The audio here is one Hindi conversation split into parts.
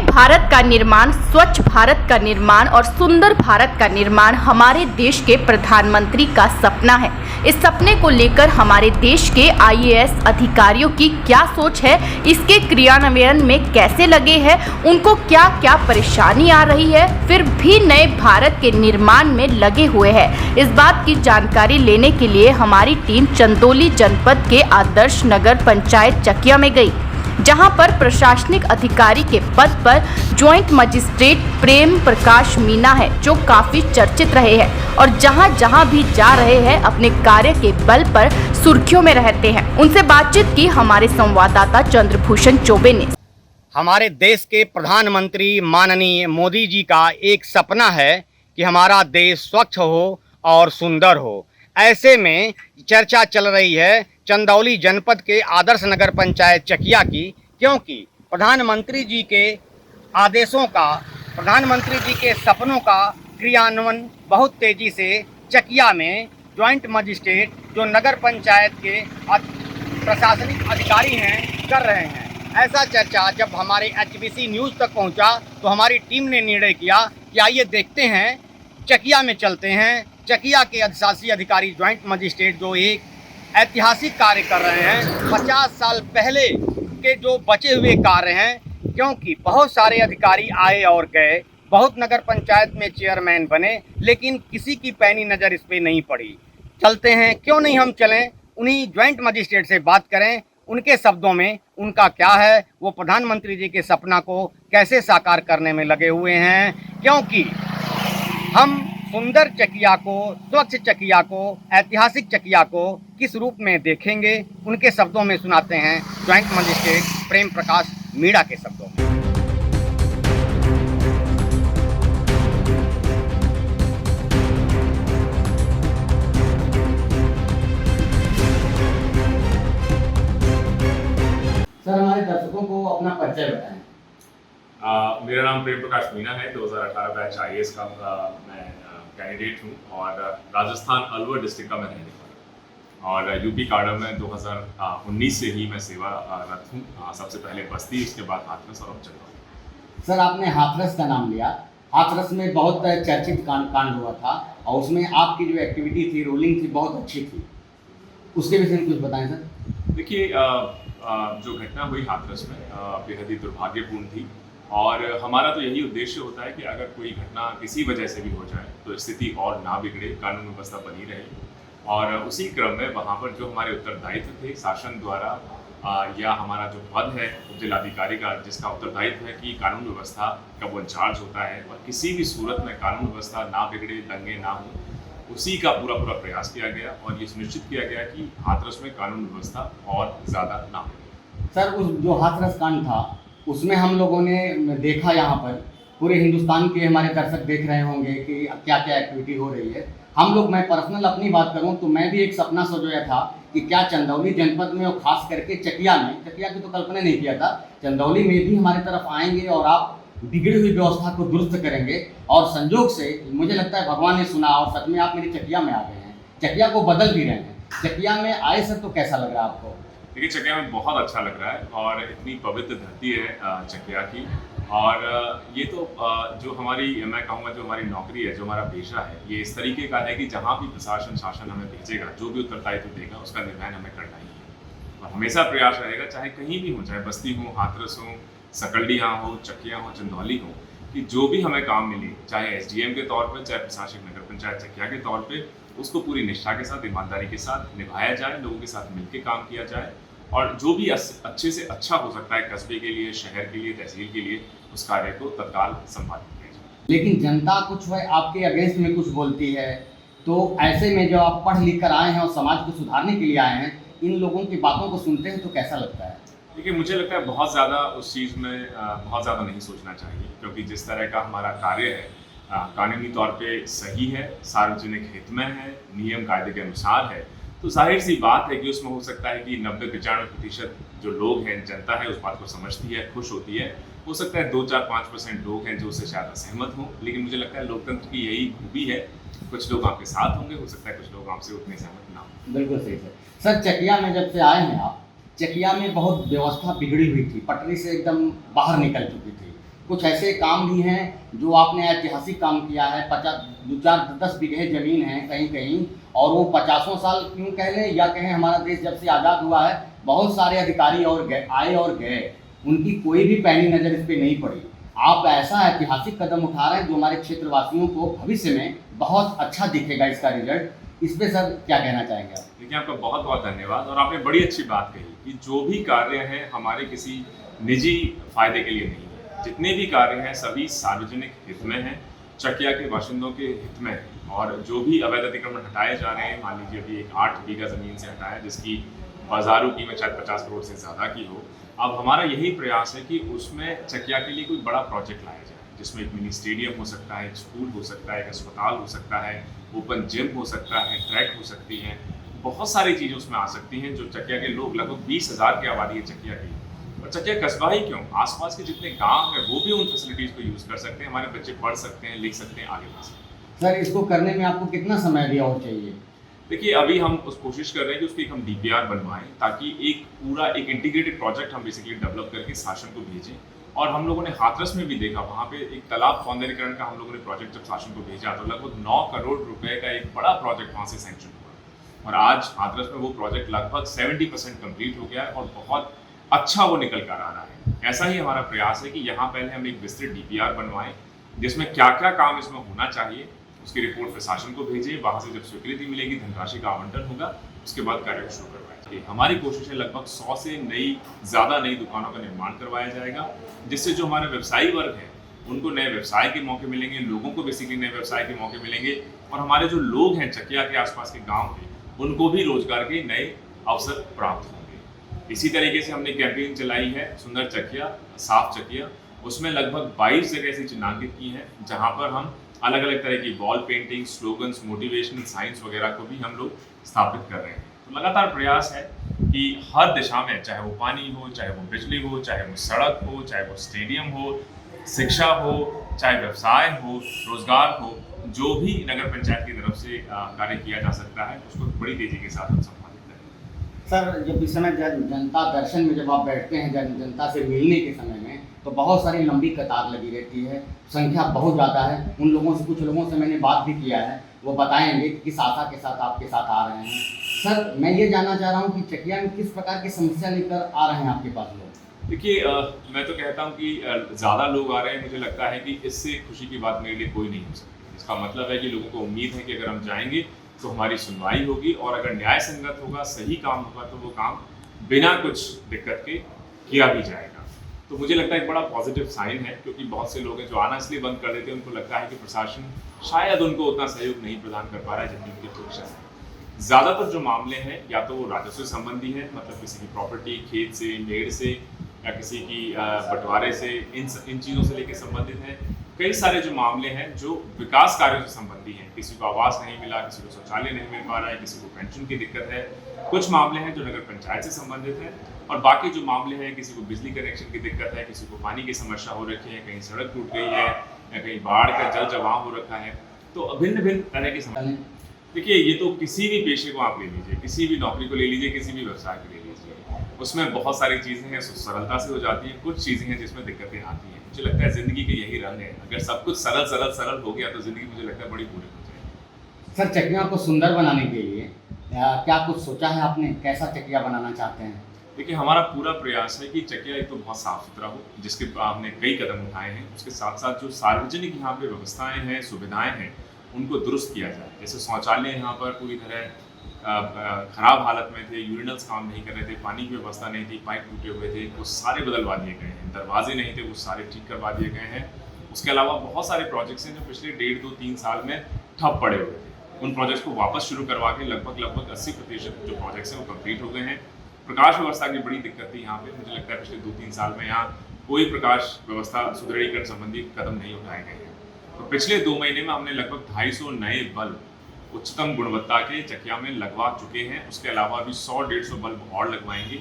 भारत का निर्माण, स्वच्छ भारत का निर्माण और सुंदर भारत का निर्माण हमारे देश के प्रधानमंत्री का सपना है। इस सपने को लेकर हमारे देश के आईएएस अधिकारियों की क्या सोच है, इसके क्रियान्वयन में कैसे लगे हैं, उनको क्या क्या परेशानी आ रही है, फिर भी नए भारत के निर्माण में लगे हुए हैं। इस बात की जानकारी लेने के लिए हमारी टीम चंदौली जनपद के आदर्श नगर पंचायत चकिया में गई, जहां पर प्रशासनिक अधिकारी के पद पर ज्वाइंट मजिस्ट्रेट प्रेम प्रकाश मीना है, जो काफी चर्चित रहे हैं और जहां जहां भी जा रहे हैं अपने कार्य के बल पर सुर्खियों में रहते हैं। उनसे बातचीत की हमारे संवाददाता चंद्रभूषण चौबे ने। हमारे देश के प्रधानमंत्री माननीय मोदी जी का एक सपना है कि हमारा देश स्वच्छ हो और सुंदर हो। ऐसे में चर्चा चल रही है चंदौली जनपद के आदर्श नगर पंचायत चकिया की, क्योंकि प्रधानमंत्री जी के आदेशों का, प्रधानमंत्री जी के सपनों का क्रियान्वयन बहुत तेजी से चकिया में ज्वाइंट मजिस्ट्रेट जो नगर पंचायत के प्रशासनिक अधिकारी हैं कर रहे हैं। ऐसा चर्चा जब हमारे एचबीसी न्यूज़ तक पहुंचा तो हमारी टीम ने निर्णय किया कि आइए देखते हैं, चकिया में चलते हैं। चकिया के अधिशासी अधिकारी ज्वाइंट मजिस्ट्रेट जो एक ऐतिहासिक कार्य कर रहे हैं, 50 साल पहले के जो बचे हुए कार्य हैं, क्योंकि बहुत सारे अधिकारी आए और गए, बहुत नगर पंचायत में चेयरमैन बने, लेकिन किसी की पैनी नज़र इस पर नहीं पड़ी। चलते हैं, क्यों नहीं हम चलें, उन्हीं ज्वाइंट मजिस्ट्रेट से बात करें, उनके शब्दों में उनका क्या है, वो प्रधानमंत्री जी के सपना को कैसे साकार करने में लगे हुए हैं। क्योंकि हम सुंदर चकिया को, स्वच्छ चकिया को, ऐतिहासिक चकिया को किस रूप में देखेंगे, उनके शब्दों में सुनाते हैं ज्वाइंट मजिस्ट्रेट प्रेम प्रकाश मीणा के शब्दों में। सर, हमारे दर्शकों को अपना परिचय बताएं। मेरा नाम प्रेम प्रकाश मीना है। 2018 बैच आईएएस का मैं कैंडिडेट हूँ और राजस्थान अलवर डिस्ट्रिक्ट का मैं रहने वाला हूँ और यूपी काडर में 2019 से ही मैं सेवारत हूँ। सबसे पहले बस्ती, उसके बाद हाथरस और अब चंदौली। सर, आपने हाथरस का नाम लिया। हाथरस में बहुत चर्चित कांड हुआ था और उसमें आपकी जो एक्टिविटी थी, रोलिंग थी, बहुत अच्छी थी। उसके विषय में कुछ बताएं सर। देखिए, जो घटना हुई हाथरस में बेहद ही दुर्भाग्यपूर्ण थी और हमारा तो यही उद्देश्य होता है कि अगर कोई घटना किसी वजह से भी हो जाए तो स्थिति और ना बिगड़े, कानून व्यवस्था बनी रहे। और उसी क्रम में वहाँ पर जो हमारे उत्तरदायित्व थे शासन द्वारा या हमारा जो पद है जिलाधिकारी का, जिसका उत्तरदायित्व है कि कानून व्यवस्था का वो इंचार्ज होता है और किसी भी सूरत में कानून व्यवस्था ना बिगड़े, दंगे ना हो, उसी का पूरा प्रयास किया गया और ये सुनिश्चित किया गया कि हाथरस में कानून व्यवस्था और ज़्यादा ना हो। सर, उस जो हाथरस कांड था उसमें हम लोगों ने देखा, यहाँ पर पूरे हिंदुस्तान के हमारे दर्शक देख रहे होंगे कि क्या क्या एक्टिविटी हो रही है। हम लोग, मैं पर्सनल अपनी बात करूं तो मैं भी एक सपना सोचा था कि क्या चंदौली जनपद में और खास करके चकिया में, चकिया की तो कल्पना नहीं किया था, चंदौली में भी हमारी तरफ आएंगे और आप बिगड़ी हुई व्यवस्था को दुरुस्त करेंगे। और संजोग से मुझे लगता है भगवान ने सुना और सच में आप मेरी चकिया में आ गए हैं, चकिया को बदल भी रहे हैं। चकिया में आए सर तो कैसा लग रहा है आपको? देखिए, चकिया में बहुत अच्छा लग रहा है और इतनी पवित्र धरती है चकिया की। और ये तो जो हमारी, मैं कहूँगा जो हमारी नौकरी है, जो हमारा पेशा है, ये इस तरीके का है कि जहाँ भी प्रशासन शासन हमें भेजेगा, जो भी उत्तरदायित्व देगा, उसका निर्वहन हमें करना ही है। और हमेशा प्रयास रहेगा, चाहे कहीं भी हो, चाहे बस्ती हो, हाथरस हो, सकलडीहा हो, चकिया हो, चंदौली हो, कि जो भी हमें काम मिले, चाहे एसडीएम के तौर पर, चाहे प्रशासनिक नगर पंचायत चकिया के तौर पर, उसको पूरी निष्ठा के साथ, ईमानदारी के साथ निभाया जाए, लोगों के साथ मिलकर काम किया जाए और जो भी अच्छे से अच्छा हो सकता है कस्बे के लिए, शहर के लिए, तहसील के लिए, उस कार्य को तत्काल संपादित किया जाए। लेकिन जनता कुछ है आपके अगेंस्ट में कुछ बोलती है, तो ऐसे में जो आप पढ़ लिख कर आए हैं और समाज को सुधारने के लिए आए हैं, इन लोगों की बातों को सुनते हैं तो कैसा लगता है? देखिए, मुझे लगता है बहुत ज़्यादा उस चीज़ में बहुत ज़्यादा नहीं सोचना चाहिए, क्योंकि जिस तरह का हमारा कार्य है कानूनी तौर पे सही है, सार्वजनिक हित में है, नियम कायदे के अनुसार है, तो जाहिर सी बात है कि उसमें हो सकता है कि 90-95% जो लोग हैं, जनता है, उस बात को समझती है, खुश होती है। हो सकता है 2-4-5% लोग हैं जो उससे शायद असहमत हों, लेकिन मुझे लगता है लोकतंत्र की यही खूबी है। कुछ लोग आपके साथ होंगे, हो सकता है कुछ लोग आपसे उतने सहमत ना हों। बिल्कुल सही सर। चकिया में जब से आए हैं आप, चकिया में बहुत व्यवस्था बिगड़ी हुई थी, पटरी से एकदम बाहर निकल चुकी थी। कुछ ऐसे काम भी हैं जो आपने ऐतिहासिक काम किया है। 10 बीघे ज़मीन है कहीं कहीं, और वो 50 साल क्यों कह लें या कहें, हमारा देश जब से आज़ाद हुआ है बहुत सारे अधिकारी और आए और गए, उनकी कोई भी पैनी नज़र इस पर नहीं पड़ी। आप ऐसा ऐतिहासिक कदम उठा रहे हैं जो हमारे क्षेत्रवासियों को भविष्य में बहुत अच्छा दिखेगा इसका रिजल्ट। इस पर सर क्या कहना चाहेंगे आप? देखिए, आपका बहुत बहुत धन्यवाद। और आपने बड़ी अच्छी बात कही कि जो भी कार्य हैं हमारे किसी निजी फायदे के लिए नहीं है। जितने भी कार्य हैं सभी सार्वजनिक हित में हैं, चकिया के बाशिंदों के हित में हैं। और जो भी अवैध अतिक्रमण हटाए जा रहे हैं, मान लीजिए अभी एक 8 बीघा ज़मीन से हटाया जिसकी बाजारू कीमत शायद 50 करोड़ से ज़्यादा की हो, अब हमारा यही प्रयास है कि उसमें चकिया के लिए कोई बड़ा प्रोजेक्ट लाया जाए, जिसमें एक मिनी स्टेडियम हो सकता है, एक स्कूल हो सकता है, एक अस्पताल हो सकता है, ओपन जिम हो सकता है, ट्रैक हो सकती हैं, बहुत सारी चीज़ें उसमें आ सकती हैं जो चकिया के लोग, लगभग 20,000 की आबादी है चकिया की, और चकिया कस्बा ही क्यों, आसपास के जितने गांव हैं वो भी उन फैसिलिटीज़ को यूज़ कर सकते हैं। हमारे बच्चे पढ़ सकते हैं, लिख सकते हैं, आगे बढ़ सकते हैं। सर इसको करने में आपको कितना समय भी और चाहिए? देखिए, अभी हम उस कोशिश कर रहे हैं कि उसकी हम DPR बनवाएं, ताकि एक पूरा एक इंटीग्रेटेड प्रोजेक्ट हम बेसिकली डेवलप करके शासन को भेजें। और हम लोगों ने हाथरस में भी देखा, वहाँ पे एक तालाब सौंदर्यीकरण का हम लोगों ने प्रोजेक्ट जब शासन को भेजा तो लगभग 9 करोड़ रुपए का एक बड़ा प्रोजेक्ट वहाँ से सैंक्शन हुआ, और आज हाथरस में वो प्रोजेक्ट लगभग 70% कंप्लीट हो गया है और बहुत अच्छा वो निकल कर आ रहा है। ऐसा ही हमारा प्रयास है कि यहाँ पहले हम एक विस्तृत DPR बनवाएं, जिसमें क्या क्या काम इसमें होना चाहिए, उसकी रिपोर्ट प्रशासन को भेजें, वहाँ से जब स्वीकृति मिलेगी, धनराशि का आवंटन होगा, उसके बाद कार्य शुरू करवाएं। हमारी कोशिश है लगभग 100 से ज़्यादा नई दुकानों का निर्माण करवाया जाएगा, जिससे जो हमारे व्यवसायी वर्ग है उनको नए व्यवसाय के मौके मिलेंगे, लोगों को बेसिकली नए व्यवसाय के मौके मिलेंगे, और हमारे जो लोग हैं चकिया के आसपास के गाँव के, उनको भी रोजगार के नए अवसर प्राप्त होंगे। इसी तरीके से हमने कैंपेन चलाई है सुंदर चकिया साफ चकिया, उसमें लगभग 22 जगह ऐसी चिन्हांकित की हैं जहाँ पर हम अलग अलग तरह की wall painting, slogans, motivational science वगैरह को भी हम लोग स्थापित कर रहे हैं। तो लगातार प्रयास है कि हर दिशा में, चाहे वो पानी हो, चाहे वो बिजली हो, चाहे वो सड़क हो, चाहे वो स्टेडियम हो, शिक्षा हो, चाहे व्यवसाय हो, रोजगार हो, जो भी नगर पंचायत की तरफ से कार्य किया जा सकता है उसको बड़ी तेजी के साथ हम संपादित करें। सर जब इस समय जनता दर्शन में जब आप बैठते हैं जनता से मिलने के समय में, तो बहुत सारी लंबी कतार लगी रहती है, संख्या बहुत ज़्यादा है। उन लोगों से, कुछ लोगों से मैंने बात भी किया है, वो बताएंगे कि किस आशा के साथ आपके साथ आ रहे हैं। सर मैं ये जानना चाह रहा हूँ कि चकिया में किस प्रकार की समस्या लेकर आ रहे हैं आपके पास लोग? देखिए, मैं तो कहता हूँ कि ज़्यादा लोग आ रहे हैं, मुझे लगता है कि इससे खुशी की बात मेरे लिए कोई नहीं हो सकती। इसका मतलब है कि लोगों को उम्मीद है कि अगर हम जाएंगे तो हमारी सुनवाई होगी, और अगर न्याय संगत होगा, सही काम होगा, तो वो काम बिना कुछ दिक्कत के किया भी जाएगा। तो मुझे लगता है एक बड़ा पॉजिटिव साइन है, क्योंकि बहुत से लोग हैं जो आना इसलिए बंद कर देते हैं, उनको लगता है कि प्रशासन शायद उनको उतना सहयोग नहीं प्रदान कर पा रहा है जितनी उनकी अपेक्षा है। ज़्यादातर जो मामले हैं या तो वो राजस्व संबंधी है, मतलब किसी की प्रॉपर्टी, खेत से, मेड़ से, या किसी की बंटवारे से, इन चीज़ों से लेकर संबंधित हैं। कई सारे जो मामले हैं जो विकास कार्यों से संबंधी हैं, किसी को आवास नहीं मिला, किसी को शौचालय नहीं मिल पा रहा है, किसी को पेंशन की दिक्कत है, कुछ मामले हैं जो नगर पंचायत से संबंधित हैं, और बाकी जो मामले हैं किसी को बिजली कनेक्शन की दिक्कत है, किसी को पानी की समस्या हो रखी है, कहीं सड़क टूट गई है, या कहीं बाढ़ का जल जमाव हो रखा है, तो भिन्न भिन्न तरह की समस्या। देखिए, ये तो किसी भी पेशे को आप ले लीजिए, किसी भी नौकरी को ले लीजिए, किसी भी व्यवसाय को ले लीजिए, उसमें बहुत सारी चीज़ें हैं सरलता से हो जाती हैं, कुछ चीज़ें हैं जिसमें दिक्कतें आती हैं। मुझे लगता है ज़िंदगी के यही रंग है, अगर सब कुछ सरल हो गया तो ज़िंदगी मुझे लगता है बड़ी पूरी हो जाएगी। सर चकिया को सुंदर बनाने के लिए क्या कुछ सोचा है आपने, कैसा चकिया बनाना चाहते हैं? देखिए, हमारा पूरा प्रयास है कि चकिया एक तो बहुत साफ सुथरा हो, जिसके हमने कई कदम उठाए हैं। उसके साथ साथ जो सार्वजनिक यहाँ पे व्यवस्थाएं हैं, सुविधाएं हैं, उनको दुरुस्त किया जाए। जैसे शौचालय यहाँ पर पूरी तरह खराब हालत में थे, यूरिनल्स काम नहीं कर रहे थे, पानी की व्यवस्था नहीं थी, पाइप टूटे हुए थे, वो सारे बदलवा दिए गए हैं, दरवाजे नहीं थे, वो सारे ठीक करवा दिए गए हैं। उसके अलावा बहुत सारे प्रोजेक्ट्स हैं जो पिछले 1.5-2-3 साल में ठप पड़े हुए थे, उन प्रोजेक्ट्स को वापस शुरू करवा के लगभग 80% जो प्रोजेक्ट्स हैं वो कंप्लीट हो गए हैं। प्रकाश व्यवस्था की बड़ी दिक्कत थी यहाँ पे, मुझे लगता है पिछले 2-3 साल में यहाँ कोई प्रकाश व्यवस्था सुदृढ़ीकरण संबंधी कदम नहीं उठाए गए हैं। तो पिछले 2 महीने में हमने लगभग 250 नए बल्ब उच्चतम गुणवत्ता के चकिया में लगवा चुके हैं। उसके अलावा भी 100-150 बल्ब और लगवाएंगे।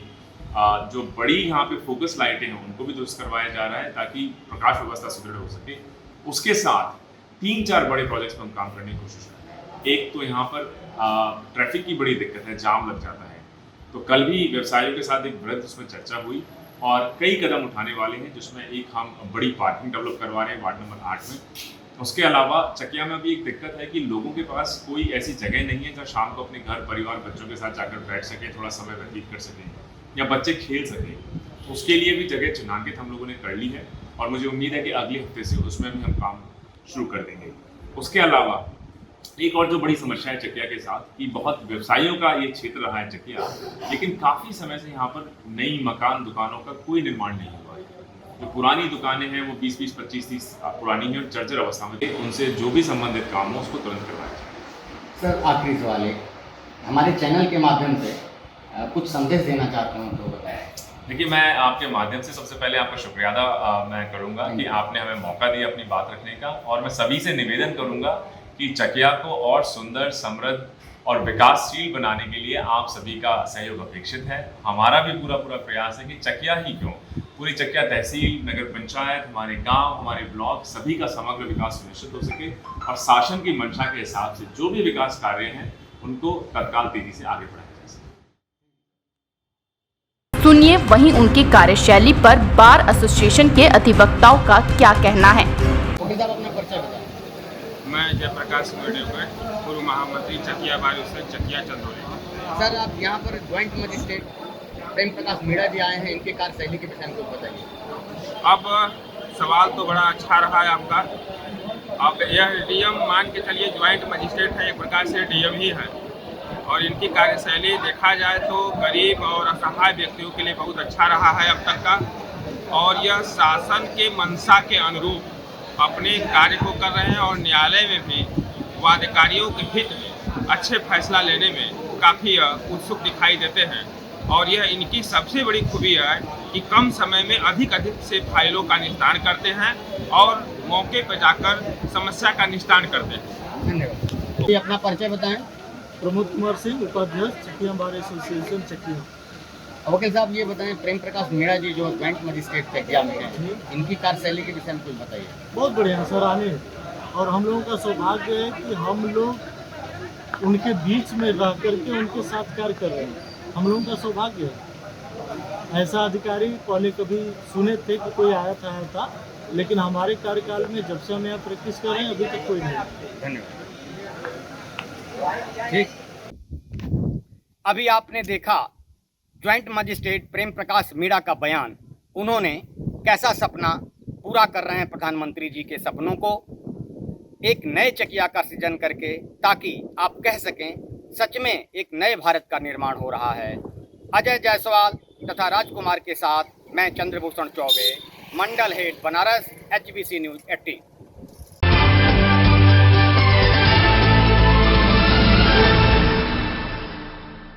जो बड़ी यहाँ पे फोकस लाइटें हैं उनको भी दुरुस्त करवाया जा रहा है ताकि प्रकाश व्यवस्था सुदृढ़ हो सके। उसके साथ 3-4 बड़े प्रोजेक्ट्स पर हम काम करने की कोशिश कर रहे हैं। एक तो यहाँ पर ट्रैफिक की बड़ी दिक्कत है, जाम लग जाता है। तो कल भी व्यवसायियों के साथ एक वृहद उसमें चर्चा हुई और कई कदम उठाने वाले हैं, जिसमें एक हम बड़ी पार्किंग डेवलप करवा रहे हैं वार्ड नंबर 8 में। उसके अलावा चकिया में भी एक दिक्कत है कि लोगों के पास कोई ऐसी जगह नहीं है जहाँ शाम को अपने घर परिवार बच्चों के साथ जाकर बैठ सके, थोड़ा समय व्यतीत कर सकें या बच्चे खेल सकें। उसके लिए भी जगह चिन्हांकित हम लोगों ने कर ली है और मुझे उम्मीद है कि अगले हफ्ते से उसमें भी हम काम शुरू कर देंगे। उसके अलावा एक और जो बड़ी समस्या है चकिया के साथ कि बहुत व्यवसायियों का ये क्षेत्र रहा है चकिया, लेकिन काफ़ी समय से यहाँ पर नई मकान दुकानों का कोई निर्माण नहीं हुआ है। जो पुरानी दुकानें हैं वो 20-20, 25-30 पुरानी हैं और जर्जर अवस्था में, उनसे जो भी संबंधित काम हो उसको तुरंत करवाया जाए। सर आखिरी सवाल है, हमारे चैनल के माध्यम से कुछ संदेश देना चाहता हूँ तो बताएं। देखिए, मैं आपके माध्यम से सबसे पहले आपका शुक्रिया अदा मैं करूँगा कि आपने हमें मौका दिया अपनी बात रखने का, और मैं सभी से निवेदन करूँगा कि चकिया को और सुंदर, समृद्ध और विकासशील बनाने के लिए आप सभी का सहयोग अपेक्षित है। हमारा भी पूरा प्रयास है कि चकिया ही क्यों, पूरी चकिया तहसील, नगर पंचायत, हमारे गांव, हमारे ब्लॉक सभी का समग्र विकास सुनिश्चित हो सके और शासन की मंशा के हिसाब से जो भी विकास कार्य हैं उनको तत्काल तेजी से आगे बढ़ाया जा सके। सुनिए वहीं उनकी कार्यशैली पर बार एसोसिएशन के अधिवक्ताओं का क्या कहना है। वकील साहब अपना परिचय बताएं। मैं जयप्रकाश मेडेवगढ़, पूर्व महामंत्री चकिया बारी से चकिया चंदौली। सर आप यहाँ पर ज्वाइंट मजिस्ट्रेट प्रेम प्रकाश मीणा जी आए हैं, इनके कार्यशैली के विषय में कुछ बताइए। अब सवाल तो बड़ा अच्छा रहा है आपका। अब यह डीएम मान के चलिए ज्वाइंट मजिस्ट्रेट है, एक प्रकार से डीएम ही है, और इनकी कार्यशैली देखा जाए तो गरीब और असहाय व्यक्तियों के लिए बहुत अच्छा रहा है अब तक का, और यह शासन के मंशा के अनुरूप अपने कार्य को कर रहे हैं और न्यायालय में भी वादकारियों के हित में अच्छे फैसला लेने में काफ़ी उत्सुक दिखाई देते हैं। और यह इनकी सबसे बड़ी खूबी है कि कम समय में अधिक से फाइलों का निस्तारण करते हैं और मौके पर जाकर समस्या का निस्तारण करते हैं। धन्यवाद। ये अपना परिचय बताएं। प्रमोद कुमार सिंह, उपाध्यक्ष चकिया बार एसोसिएशन चकिया। वकील साहब ये बताएं, प्रेम प्रकाश मीणा जी जो ज्वाइंट मजिस्ट्रेट चकिया में हैं, इनकी कार्यशैली के विषय में कुछ बताइए। बहुत बढ़िया सराहनीय, और हम लोगों का सौभाग्य है कि हम लोग उनके बीच में रह करके उनके साथ कार्य कर रहे हैं। हम लोगों का सौभाग्य है। ऐसा अधिकारी पहले कभी सुने थे कि कोई आया था, लेकिन हमारे कार्यकाल में जब से हम यहाँ प्रैक्टिस कर रहे हैं अभी तक कोई नहीं। धन्यवाद। ठीक। अभी आपने देखा ज्वाइंट मजिस्ट्रेट प्रेम प्रकाश मीणा का बयान। उन्होंने कैसा सपना पूरा कर रहे हैं प्रधानमंत्री जी के सपनों को, एक नए चकिया का सृजन करके, ताकि आप कह सकें सच में एक नए भारत का निर्माण हो रहा है। अजय जायसवाल तथा राजकुमार के साथ मैं चंद्रभूषण चौबे, मंडल हेड बनारस, HBC न्यूज़ 18।